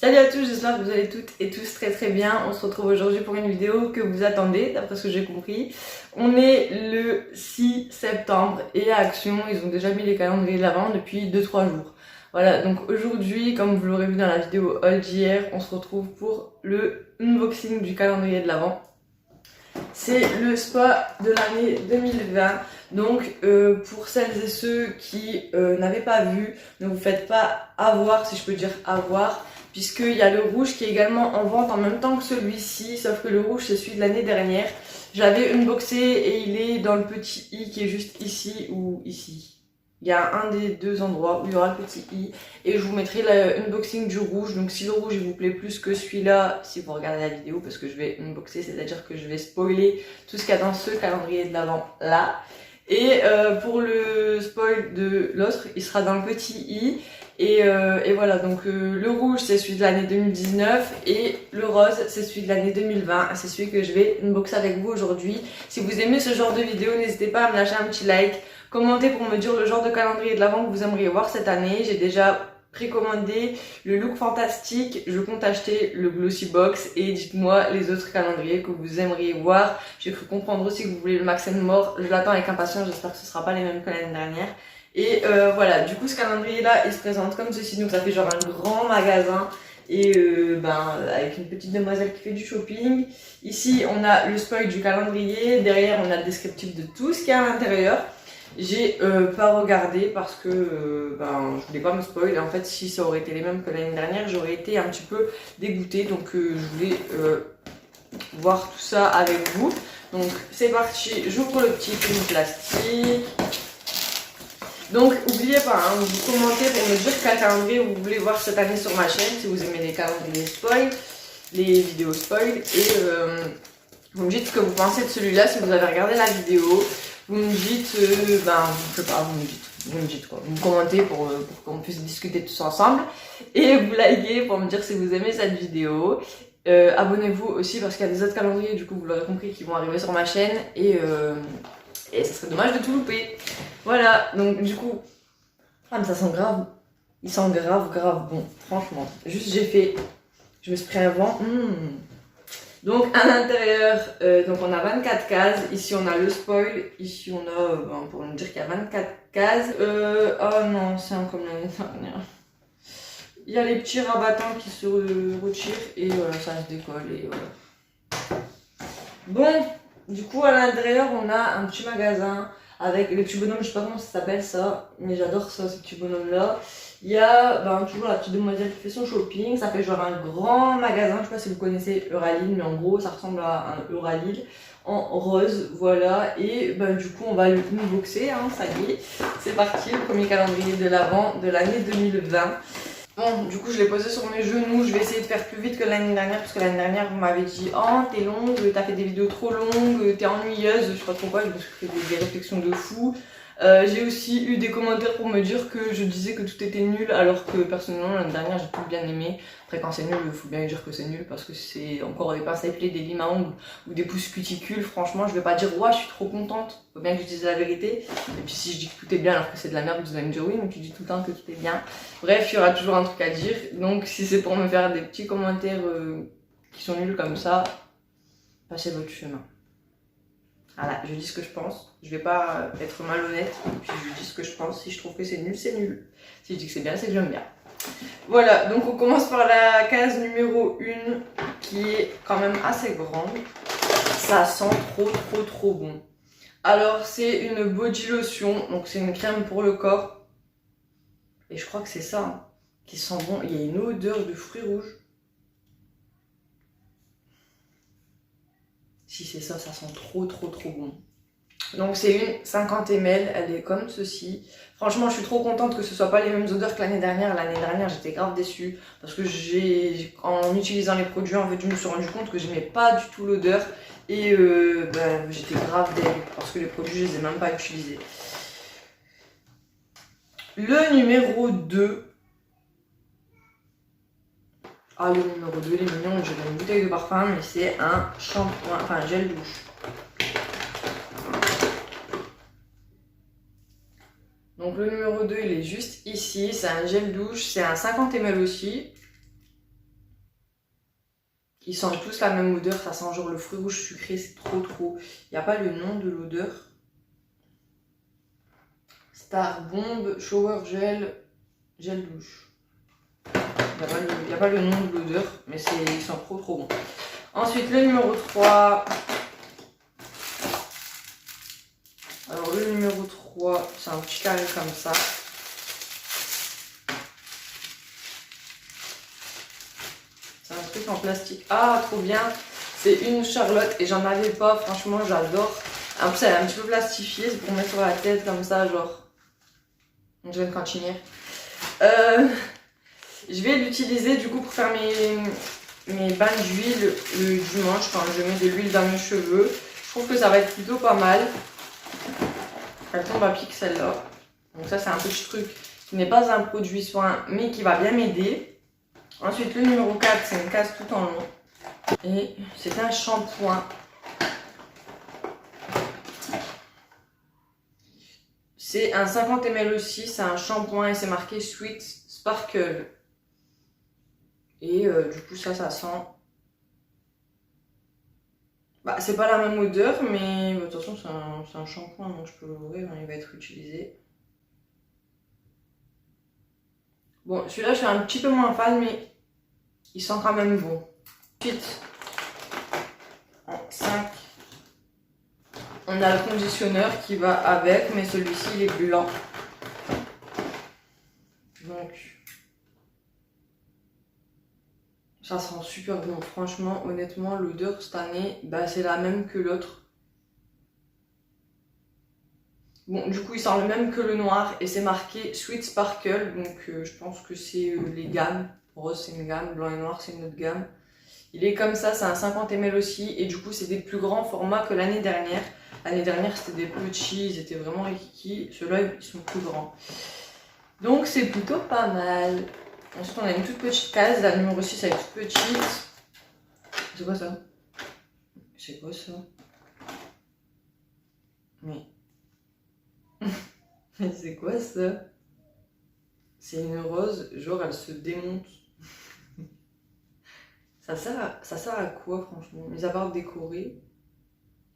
Salut à tous, j'espère que vous allez toutes et tous très bien. On se retrouve aujourd'hui pour une vidéo que vous attendez, d'après ce que j'ai compris. On est le 6 septembre et à Action, ils ont déjà mis les calendriers de l'Avent depuis 2-3 jours. Voilà, donc aujourd'hui, comme vous l'aurez vu dans la vidéo haul d'hier, on se retrouve pour le unboxing du calendrier de l'Avent. C'est le spa de l'année 2020. Donc pour celles et ceux qui n'avaient pas vu, ne vous faites pas avoir, si je peux dire avoir, puisqu'il y a le rouge qui est également en vente en même temps que celui-ci, sauf que le rouge c'est celui de l'année dernière. J'avais unboxé et il est dans le petit i qui est juste ici ou ici. Il y a un des deux endroits où il y aura le petit i et je vous mettrai l'unboxing du rouge. Donc si le rouge il vous plaît plus que celui-là, si vous regardez la vidéo, parce que je vais unboxer, c'est-à-dire que je vais spoiler tout ce qu'il y a dans ce calendrier de l'Avent là. Et pour le spoil de l'autre, il sera dans le petit i. Et voilà, donc le rouge c'est celui de l'année 2019 et le rose c'est celui de l'année 2020. C'est celui que je vais unboxer avec vous aujourd'hui. Si vous aimez ce genre de vidéo, n'hésitez pas à me lâcher un petit like, commentez pour me dire le genre de calendrier de l'Avent que vous aimeriez voir cette année. J'ai déjà précommandé le look fantastique, je compte acheter le glossy box et dites-moi les autres calendriers que vous aimeriez voir. J'ai cru comprendre aussi que vous voulez le Max & More, je l'attends avec impatience, j'espère que ce sera pas les mêmes que l'année dernière. Et voilà, du coup ce calendrier là il se présente comme ceci, donc ça fait genre un grand magasin et avec une petite demoiselle qui fait du shopping. Ici on a le spoil du calendrier, derrière on a le descriptif de tout ce qu'il y a à l'intérieur. J'ai pas regardé parce que je voulais pas me spoil. En fait, si ça aurait été les mêmes que l'année dernière, j'aurais été un petit peu dégoûtée. Donc je voulais voir tout ça avec vous. Donc c'est parti, j'ouvre le petit film plastique. Donc n'oubliez pas, hein, vous commentez pour me dire quel calendrier vous voulez voir cette année sur ma chaîne, si vous aimez les calendriers spoil, les vidéos spoil. Et vous me dites ce que vous pensez de celui-là si vous avez regardé la vidéo. Vous me dites, je sais pas, vous me dites quoi, vous me commentez pour qu'on puisse discuter tous ensemble et vous likez pour me dire si vous aimez cette vidéo. Abonnez-vous aussi parce qu'il y a des autres calendriers, du coup vous l'aurez compris, qui vont arriver sur ma chaîne et ça serait dommage de tout louper. Voilà, donc du coup, ah mais ça sent grave, il sent grave bon, franchement. Juste je me suis pris un vent. Donc à l'intérieur, donc on a 24 cases, ici on a le spoil, ici on a, pour nous dire qu'il y a 24 cases. Oh non, c'est un comme l'année dernière. Il y a les petits rabattants qui se retirent et voilà, ça se décolle et voilà. Bon, du coup à l'intérieur on a un petit magasin avec les petits bonhommes, je sais pas comment ça s'appelle ça, mais j'adore ça, ces petits bonhommes là. Il y a toujours la petite demoiselle qui fait son shopping, ça fait genre un grand magasin, je sais pas si vous connaissez Euralil, mais en gros ça ressemble à un Euralil en rose, voilà. Et du coup on va le unboxer, hein, ça y est, c'est parti, le premier calendrier de l'Avent de l'année 2020. Bon, du coup je l'ai posé sur mes genoux, je vais essayer de faire plus vite que l'année dernière, parce que l'année dernière vous m'avez dit « Oh, t'es longue, t'as fait des vidéos trop longues, t'es ennuyeuse », je sais pas pourquoi, je me suis fait des réflexions de fou. J'ai aussi eu des commentaires pour me dire que je disais que tout était nul, alors que personnellement l'année dernière j'ai tout bien aimé. Après quand c'est nul, il faut bien dire que c'est nul, parce que c'est encore des pinces à épiler, des limes à ongles ou des pousses cuticules. Franchement je vais pas dire « Ouais, je suis trop contente », faut bien que je dise la vérité. Et puis si je dis que tout est bien alors que c'est de la merde, vous allez me dire « Oui, mais tu dis tout le temps que tout est bien ». Bref, il y aura toujours un truc à dire, donc si c'est pour me faire des petits commentaires qui sont nuls comme ça, passez votre chemin. Voilà, je dis ce que je pense, je vais pas être malhonnête, puis je dis ce que je pense, si je trouve que c'est nul, c'est nul. Si je dis que c'est bien, c'est que j'aime bien. Voilà, donc on commence par la case numéro 1, qui est quand même assez grande. Ça sent trop bon. Alors c'est une body lotion, donc c'est une crème pour le corps. Et je crois que c'est ça, hein, qui sent bon, il y a une odeur de fruits rouges. Si c'est ça, ça sent trop bon. Donc c'est une 50 ml, elle est comme ceci. Franchement, je suis trop contente que ce soit pas les mêmes odeurs que l'année dernière. L'année dernière, j'étais grave déçue parce que en utilisant les produits, en fait, je me suis rendu compte que j'aimais pas du tout l'odeur et j'étais grave déçue parce que les produits, je les ai même pas utilisés. Le numéro 2. Ah, le numéro 2, il est mignon, j'ai une bouteille de parfum, mais c'est un shampoing, enfin un gel douche. Donc le numéro 2, il est juste ici, c'est un gel douche, c'est un 50 ml aussi. Ils sentent tous la même odeur, ça sent genre le fruit rouge sucré, c'est trop. Il n'y a pas le nom de l'odeur. Star Bomb Shower Gel, gel douche. Il n'y a pas le nom de l'odeur, mais il sent trop bon. Ensuite, le numéro 3. Alors, le numéro 3, c'est un petit carré comme ça. C'est un truc en plastique. Ah, trop bien. C'est une Charlotte et j'en avais pas. Franchement, j'adore. En plus, elle est un petit peu plastifiée. C'est pour mettre sur la tête comme ça, genre. On dirait une cantinière. Je vais l'utiliser du coup pour faire mes bains d'huile le dimanche quand je mets de l'huile dans mes cheveux. Je trouve que ça va être plutôt pas mal. Elle tombe à pic celle-là. Donc ça, c'est un petit truc qui n'est pas un produit soin mais qui va bien m'aider. Ensuite, le numéro 4, c'est une case tout en long. Et c'est un shampoing. C'est un 50 ml aussi, c'est un shampoing et c'est marqué Sweet Sparkle. Et du coup ça sent... Bah c'est pas la même odeur mais de toute façon c'est un shampoing donc je peux l'ouvrir, il va être utilisé. Bon celui-là je suis un petit peu moins fan mais il sent quand même bon. Ensuite en 5 on a le conditionneur qui va avec mais celui-ci il est blanc. Donc ça sent super bon, franchement, honnêtement, l'odeur cette année, bah, c'est la même que l'autre. Bon, du coup, il sent le même que le noir et c'est marqué Sweet Sparkle, donc je pense que c'est les gammes. Rose, c'est une gamme, blanc et noir, c'est une autre gamme. Il est comme ça, c'est un 50 ml aussi et du coup, c'est des plus grands formats que l'année dernière. L'année dernière, c'était des petits, ils étaient vraiment rikiki. Ceux-là, ils sont plus grands. Donc, c'est plutôt pas mal. Ensuite, on a une toute petite case, la numéro 6 elle est toute petite. C'est quoi ça? C'est quoi ça? Mais... Mais c'est quoi ça? C'est une rose, genre elle se démonte. Ça sert à quoi franchement? Mis à part décorer.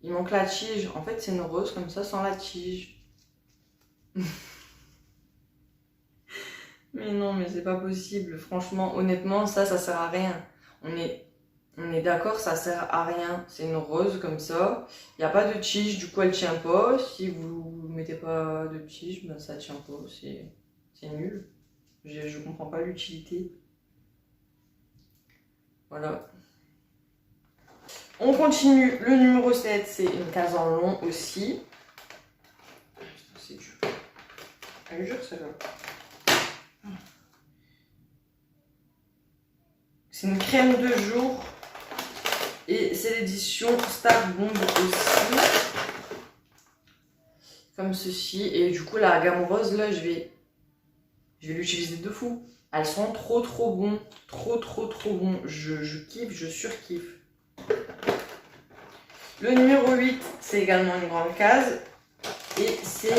Il manque la tige. En fait, c'est une rose comme ça sans la tige. Mais non, mais c'est pas possible. Franchement, honnêtement, ça sert à rien. On est d'accord, ça sert à rien. C'est une rose comme ça. Il n'y a pas de tige, du coup elle tient pas. Si vous mettez pas de tige, ben ça tient pas. C'est nul. Je comprends pas l'utilité. Voilà. On continue. Le numéro 7, c'est une case en long aussi. C'est dur. Elle est dure celle-là. C'est une crème de jour et c'est l'édition Star Bomb aussi, comme ceci. Et du coup la gamme rose là, je vais l'utiliser de fou. Elles sont trop bon, trop bon. Je kiffe, je surkiffe. Le numéro 8, c'est également une grande case et c'est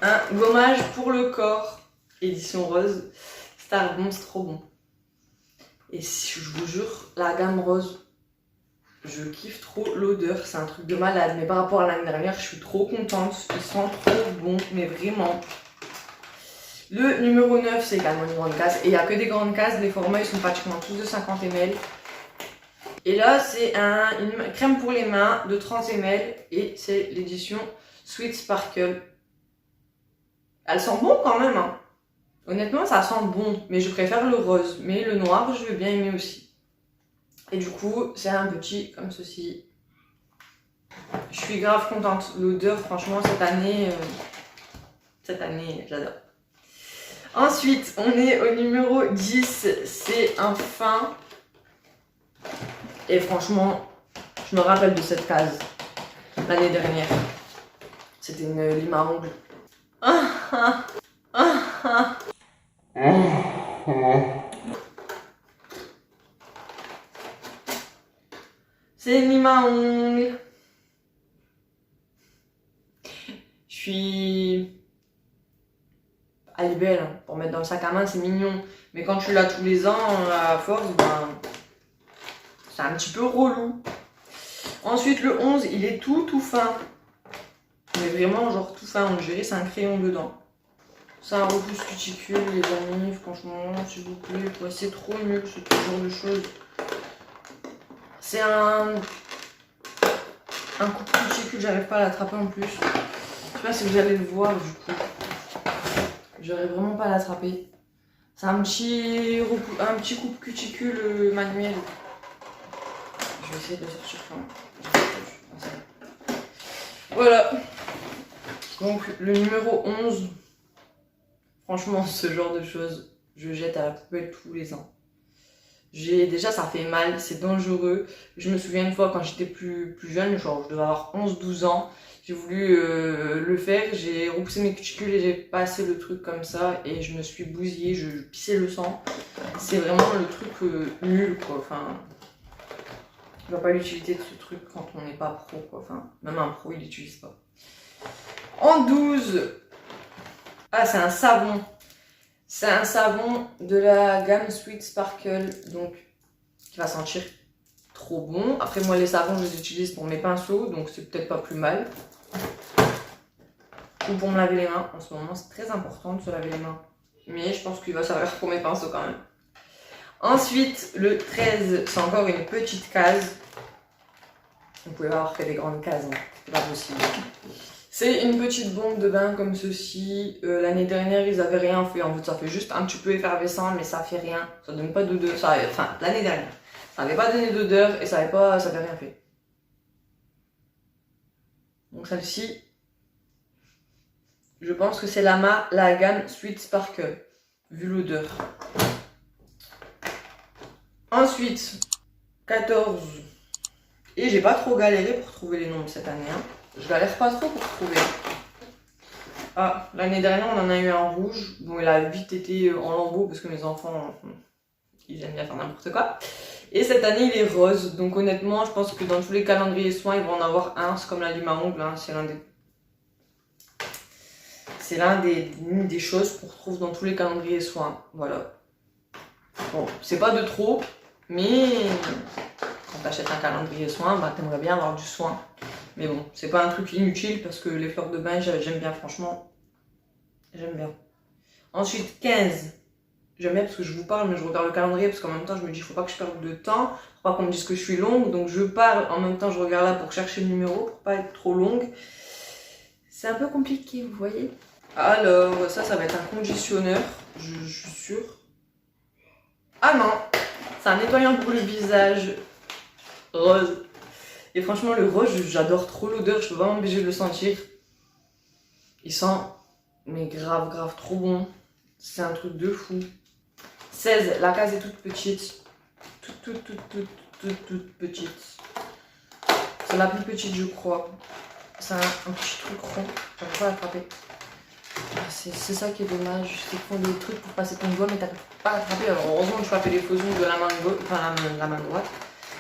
un gommage pour le corps, édition rose. Star Bomb, c'est trop bon. Et si je vous jure, la gamme rose, je kiffe trop l'odeur, c'est un truc de malade. Mais par rapport à l'année dernière, je suis trop contente. Ils sont trop bons, mais vraiment. Le numéro 9, c'est également une grande case. Et il n'y a que des grandes cases, les formats ils sont pratiquement tous de 50 ml. Et là, c'est une crème pour les mains de 30 ml. Et c'est l'édition Sweet Sparkle. Elle sent bon quand même, hein. Honnêtement, ça sent bon, mais je préfère le rose. Mais le noir, je vais bien aimer aussi. Et du coup, c'est un petit comme ceci. Je suis grave contente. L'odeur, franchement, cette année, j'adore. Ensuite, on est au numéro 10. C'est un fin. Et franchement, je me rappelle de cette case l'année dernière. C'était une lime à ongles. C'est une lime à ongles. Je suis... Elle est belle, hein. Pour mettre dans le sac à main, c'est mignon. Mais quand tu l'as tous les ans, à force, ben... c'est un petit peu relou. Ensuite, le 11, il est tout fin. Mais vraiment, genre tout fin, on dirait c'est un crayon dedans. C'est un repousse cuticule, les amis, franchement, s'il vous plaît. Ouais, c'est trop nul, ce genre de choses. C'est un coupe cuticule, j'arrive pas à l'attraper en plus. Je sais pas si vous allez le voir du coup. J'arrive vraiment pas à l'attraper. C'est un petit coupe cuticule manuel. Je vais essayer de le sortir quand même. Voilà. Donc le numéro 11. Franchement, ce genre de choses, je jette à la poubelle tous les ans. Déjà, ça fait mal, c'est dangereux. Je me souviens une fois quand j'étais plus jeune, genre je devais avoir 11-12 ans. J'ai voulu le faire, j'ai repoussé mes cuticules et j'ai passé le truc comme ça et je me suis bousillée, je pissais le sang. C'est vraiment le truc nul quoi, enfin... Je vois pas l'utilité de ce truc quand on n'est pas pro quoi, enfin... Même un pro il l'utilise pas. En 12... Ah, c'est un savon. C'est un savon de la gamme Sweet Sparkle, donc qui va sentir trop bon. Après moi les savons je les utilise pour mes pinceaux, donc c'est peut-être pas plus mal. Ou pour me laver les mains, en ce moment c'est très important de se laver les mains. Mais je pense qu'il va servir pour mes pinceaux quand même. Ensuite le 13, c'est encore une petite case. Vous pouvez pas avoir fait des grandes cases, hein. C'est pas possible. C'est une petite bombe de bain comme ceci. L'année dernière, ils avaient rien fait. En fait, ça fait juste un petit peu effervescent, mais ça fait rien. Ça donne pas d'odeur. Enfin, l'année dernière, ça n'avait pas donné d'odeur et ça avait rien fait. Donc celle-ci, je pense que c'est la gamme Sweet Sparkle, vu l'odeur. Ensuite, 14. Et j'ai pas trop galéré pour trouver les nombres cette année. Hein. Je galère pas trop pour trouver. Ah, l'année dernière, on en a eu un rouge. Bon, il a vite été en lambeaux parce que mes enfants, ils aiment bien faire n'importe quoi. Et cette année, il est rose. Donc honnêtement, je pense que dans tous les calendriers soins, ils vont en avoir un. C'est comme la lime à ongles. Hein. C'est l'une des choses qu'on retrouve dans tous les calendriers soins. Voilà. Bon, c'est pas de trop, mais quand t'achètes un calendrier soin, bah t'aimerais bien avoir du soin. Mais bon, c'est pas un truc inutile parce que les fleurs de bain, j'aime bien, franchement. J'aime bien. Ensuite, 15. J'aime bien parce que je vous parle, mais je regarde le calendrier parce qu'en même temps, je me dis, il faut pas que je perde de temps. Faut pas qu'on me dise que je suis longue. Donc, je parle, en même temps, je regarde là pour chercher le numéro, pour pas être trop longue. C'est un peu compliqué, vous voyez. Alors, ça va être un conditionneur, je suis sûre. Ah non, c'est un nettoyant pour le visage rose. Et franchement, le rose, j'adore trop l'odeur, je peux pas m'empêcher de le sentir. Il sent, mais grave, trop bon. C'est un truc de fou. 16, la case est toute petite. Toute petite. C'est la plus petite, je crois. C'est un petit truc rond, j'arrive pas à l'attraper. C'est ça qui est dommage, c'est qu'ils font des trucs pour passer ton doigt, mais t'arrives pas à l'attraper. Alors heureusement que je frappais les faux ongles de la main gauche, enfin la main droite.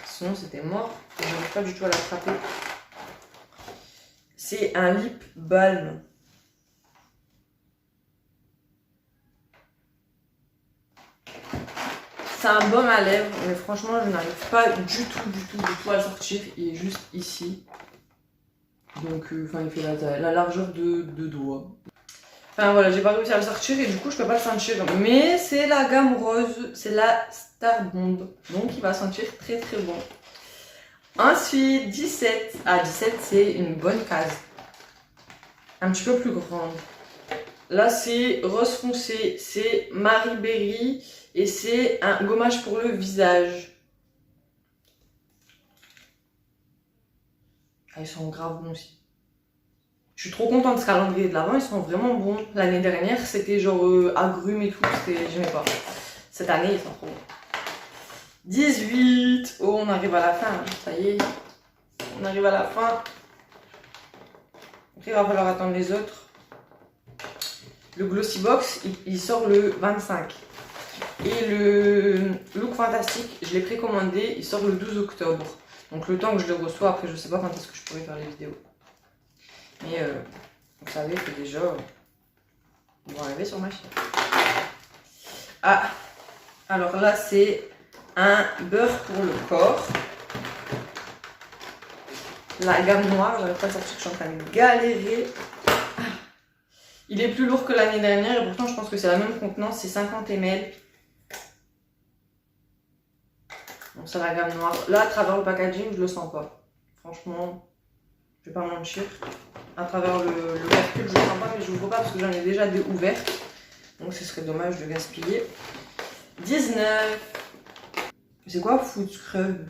Sinon c'était mort. Et je n'arrive pas du tout à l'attraper. C'est un lip balm. C'est un baume à lèvres, mais franchement je n'arrive pas du tout à le sortir. Il est juste ici. Donc il fait la largeur de doigt. Enfin voilà, j'ai pas réussi à le sortir et du coup je peux pas le sentir. Mais c'est la gamme rose, c'est la Star Bomb. Donc il va sentir très bon. Ensuite, 17. Ah, 17 c'est une bonne case. Un petit peu plus grande. Là c'est rose foncé, c'est Marie Berry et c'est un gommage pour le visage. Ah, ils sont grave bons aussi. Je suis trop contente de ce calendrier de l'Avent, ils sont vraiment bons. L'année dernière, c'était genre agrumes et tout, j'aimais pas. Cette année, ils sont trop bons. 18. Oh, on arrive à la fin, hein. Ça y est. On arrive à la fin. Après, il va falloir attendre les autres. Le Glossy Box, il sort le 25. Et le Look Fantastique, je l'ai précommandé, il sort le 12 octobre. Donc le temps que je le reçois, après je sais pas quand est-ce que je pourrai faire les vidéos. Mais vous savez que déjà, ils vont arriver sur ma chaîne. Ah, alors là c'est un beurre pour le corps. La gamme noire, j'arrive pas à sortir, je suis en train de galérer. Il est plus lourd que l'année dernière et pourtant je pense que c'est la même contenance, c'est 50 ml. Donc c'est la gamme noire. Là, à travers le packaging, je le sens pas. Franchement, je vais pas mentir. À travers le recul, je le sens pas, mais je ne l'ouvre pas parce que j'en ai déjà des ouvertes. Donc ce serait dommage de gaspiller. 19. C'est quoi Foot Scrub?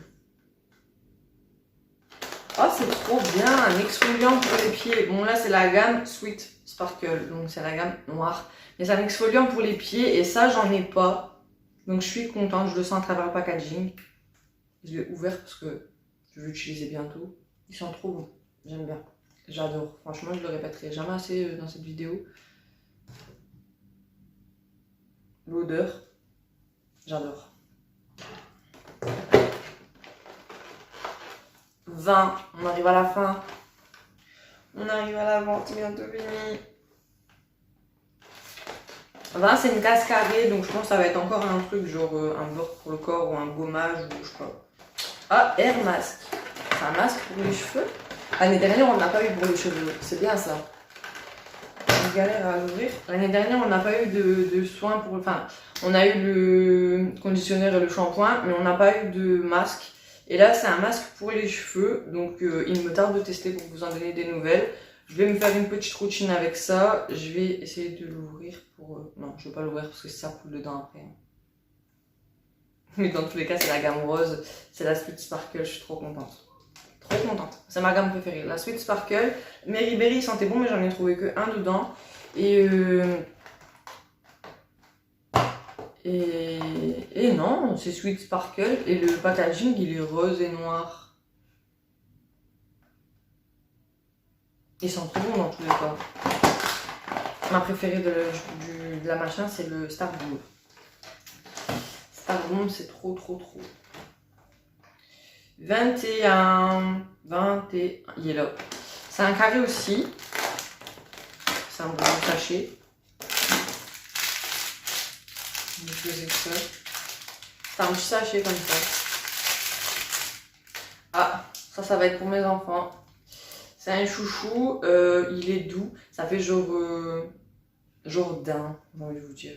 Oh, c'est trop bien, un exfoliant pour les pieds. Bon, là, c'est la gamme Sweet Sparkle, donc c'est la gamme noire. Mais c'est un exfoliant pour les pieds et ça, j'en ai pas. Donc, je suis contente, je le sens à travers le packaging. Je l'ai ouvert parce que je vais l'utiliser bientôt. Ils sont trop bons, j'aime bien. J'adore, franchement, je le répéterai jamais assez dans cette vidéo. L'odeur, j'adore. 20, on arrive à la fin. On arrive à la vente, bientôt fini. 20, c'est une case carrée, donc je pense que ça va être encore un truc genre un beurre pour le corps ou un gommage ou je sais pas. Ah, Air Mask. C'est un masque pour les cheveux. L'année dernière, on n'a pas eu pour les cheveux. C'est bien ça. On galère à l'ouvrir. L'année dernière, on n'a pas eu de soins pour... Enfin, on a eu le conditionnaire et le shampoing, mais on n'a pas eu de masque. Et là, c'est un masque pour les cheveux, donc il me tarde de tester pour vous en donner des nouvelles. Je vais me faire une petite routine avec ça. Je vais essayer de l'ouvrir pour... Non, je ne vais pas l'ouvrir parce que ça coule dedans après. Mais dans tous les cas, c'est la gamme rose. C'est la Sweet Sparkle, je suis trop contente. Trop contente. C'est ma gamme préférée. La Sweet Sparkle. Mary Berry sentait bon, mais j'en ai trouvé que un dedans. Et non, c'est Sweet Sparkle et le packaging il est rose et noir. Ils sont trop bons dans tous les cas. Ma préférée de la machin c'est le Star Bomb. Star Bomb c'est trop. 21, il est là. C'est un carré aussi. C'est un gros sachet. C'est un petit sachet comme ça. Ah, ça va être pour mes enfants. C'est un chouchou, il est doux. Ça fait genre daim, j'ai envie de vous dire.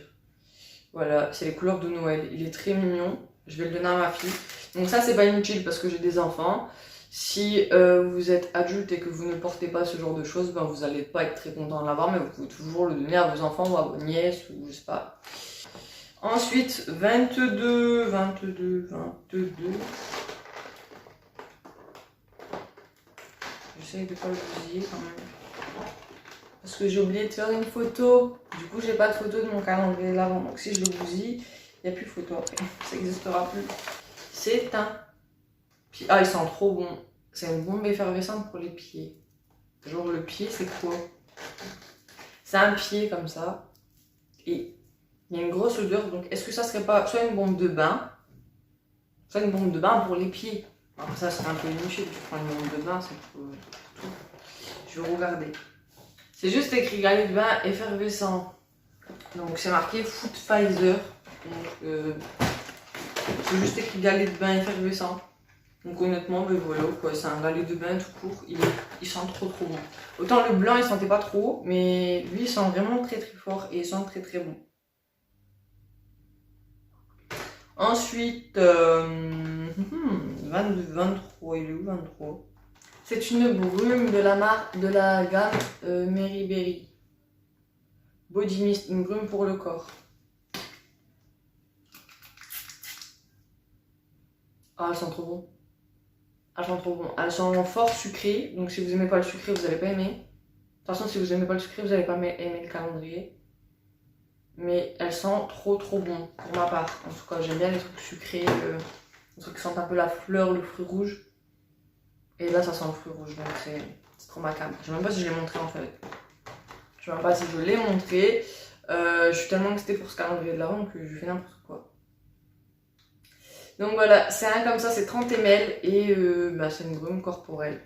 Voilà, c'est les couleurs de Noël. Il est très mignon. Je vais le donner à ma fille. Donc ça, c'est pas inutile parce que j'ai des enfants. Si vous êtes adulte et que vous ne portez pas ce genre de choses, ben vous n'allez pas être très content de l'avoir, mais vous pouvez toujours le donner à vos enfants ou à vos nièces ou je sais pas. Ensuite, 22. J'essaye de pas le bousiller quand même. Parce que j'ai oublié de faire une photo. Du coup, j'ai pas de photo de mon calendrier de l'avant. Donc si je le bousille, il n'y a plus de photo après. Ça n'existera plus. C'est un... Ah, ils sont trop bons. C'est une bombe effervescente pour les pieds. Genre le pied, c'est quoi? C'est un pied comme ça. Et il y a une grosse odeur. Donc est-ce que ça serait pas soit une bombe de bain, soit une bombe de bain pour les pieds? Alors ça serait un peu inutile. Tu prends une bombe de bain, c'est pour tout. Je vais regarder. C'est juste écrit galet de bain effervescent. Donc c'est marqué Food Pfizer. Donc c'est juste écrit galet de bain effervescent. Donc honnêtement, ben voilà quoi, c'est un galet de bain tout court, il sent trop bon. Autant le blanc il sentait pas trop, mais lui il sent vraiment très fort et il sent très bon. Ensuite, 22, 23, il est où 23? C'est une brume de la marque de la gamme Mary Berry. Body Mist, une brume pour le corps. Ah, elles sont trop bon. Elles sont trop bon. Elles sont fort sucrées, donc si vous aimez pas le sucré, vous n'allez pas aimer. De toute façon, si vous aimez pas le sucré, vous n'allez pas aimer le calendrier. Mais elles sont trop bon pour ma part. En tout cas, j'aime bien les trucs sucrés, les trucs qui sentent un peu la fleur, le fruit rouge. Et là, ça sent le fruit rouge, donc c'est trop ma cam. Je sais même pas si je l'ai montré en fait. Je sais même pas si je l'ai montré. Je suis tellement excitée pour ce calendrier de l'avant que je fais n'importe quoi. Donc voilà, c'est un comme ça, c'est 30 ml et c'est une brume corporelle.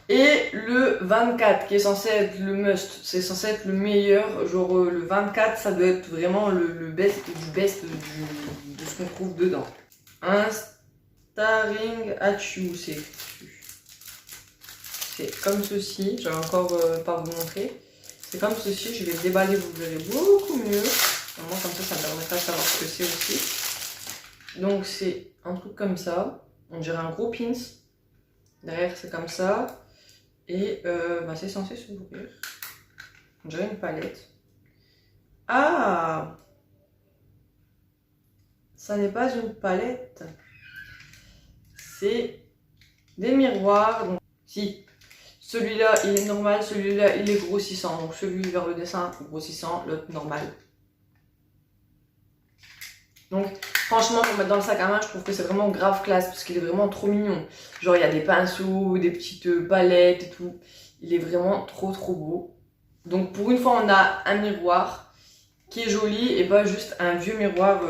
Et Et le 24 qui est censé être le must, c'est censé être le meilleur, genre le 24 ça doit être vraiment le best du best de ce qu'on trouve dedans. Un Staring at You, c'est comme ceci, je vais encore pas vous montrer. C'est comme ceci, je vais le déballer, vous verrez beaucoup mieux. Vraiment comme ça me permettra de savoir ce que c'est aussi. Donc c'est un truc comme ça, on dirait un gros pins. Derrière c'est comme ça. Et c'est censé s'ouvrir. On dirait une palette. Ah! Ça n'est pas une palette. C'est des miroirs. Donc, si celui-là il est normal, celui-là il est grossissant. Donc celui vers le dessin grossissant, l'autre normal. Donc franchement pour mettre dans le sac à main, je trouve que c'est vraiment grave classe parce qu'il est vraiment trop mignon. Genre il y a des pinceaux, des petites palettes et tout. Il est vraiment trop beau. Donc pour une fois on a un miroir qui est joli et pas juste un vieux miroir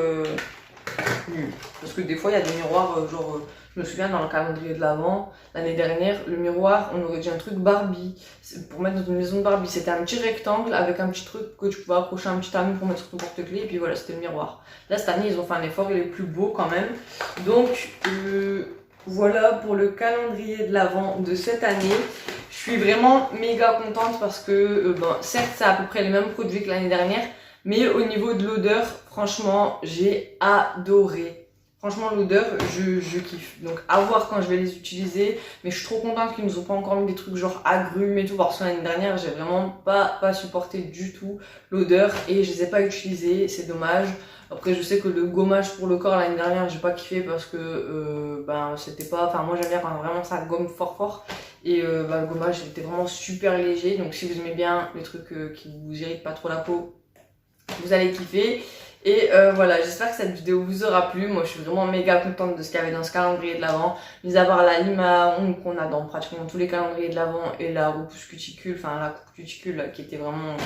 nul. Parce que des fois il y a des miroirs je me souviens dans le calendrier de l'Avent, l'année dernière, le miroir, on aurait dit un truc Barbie, pour mettre dans une maison de Barbie. C'était un petit rectangle avec un petit truc que tu pouvais accrocher un petit ami pour mettre sur ton porte-clés, et puis voilà, c'était le miroir. Là, cette année, ils ont fait un effort, il est plus beau quand même. Donc, voilà pour le calendrier de l'Avent de cette année. Je suis vraiment méga contente parce que, certes, c'est à peu près les mêmes produits que l'année dernière, mais au niveau de l'odeur, franchement, j'ai adoré. Franchement, l'odeur, je kiffe. Donc, à voir quand je vais les utiliser. Mais je suis trop contente qu'ils nous ont pas encore mis des trucs genre agrumes et tout. Parce que l'année dernière, j'ai vraiment pas supporté du tout l'odeur. Et je les ai pas utilisés. C'est dommage. Après, je sais que le gommage pour le corps l'année dernière, j'ai pas kiffé parce que c'était pas. Enfin, moi, j'aime bien quand vraiment ça gomme fort. Et le gommage, était vraiment super léger. Donc, si vous aimez bien les trucs qui vous irritent pas trop la peau, vous allez kiffer. Et voilà, j'espère que cette vidéo vous aura plu. Moi, je suis vraiment méga contente de ce qu'il y avait dans ce calendrier de l'Avent. Mis à part la lime à ongles qu'on a dans pratiquement tous les calendriers de l'Avent et la repousse cuticule, enfin la coupe cuticule qui était vraiment...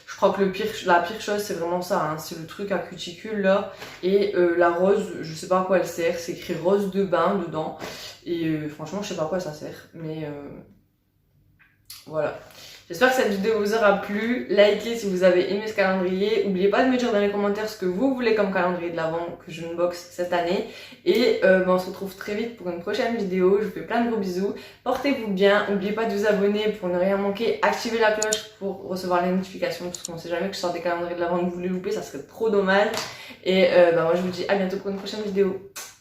Je crois que la pire chose, c'est vraiment ça, hein. C'est le truc à cuticule là. Et la rose, je sais pas à quoi elle sert. C'est écrit rose de bain dedans. Et franchement, je sais pas à quoi ça sert. Mais voilà. J'espère que cette vidéo vous aura plu. Likez si vous avez aimé ce calendrier. N'oubliez pas de me dire dans les commentaires ce que vous voulez comme calendrier de l'Avent que je unbox cette année. Et on se retrouve très vite pour une prochaine vidéo. Je vous fais plein de gros bisous. Portez-vous bien. N'oubliez pas de vous abonner pour ne rien manquer. Activez la cloche pour recevoir les notifications. Parce qu'on sait jamais que je sors des calendriers de l'Avent que vous les loupez. Ça serait trop dommage. Et moi je vous dis à bientôt pour une prochaine vidéo.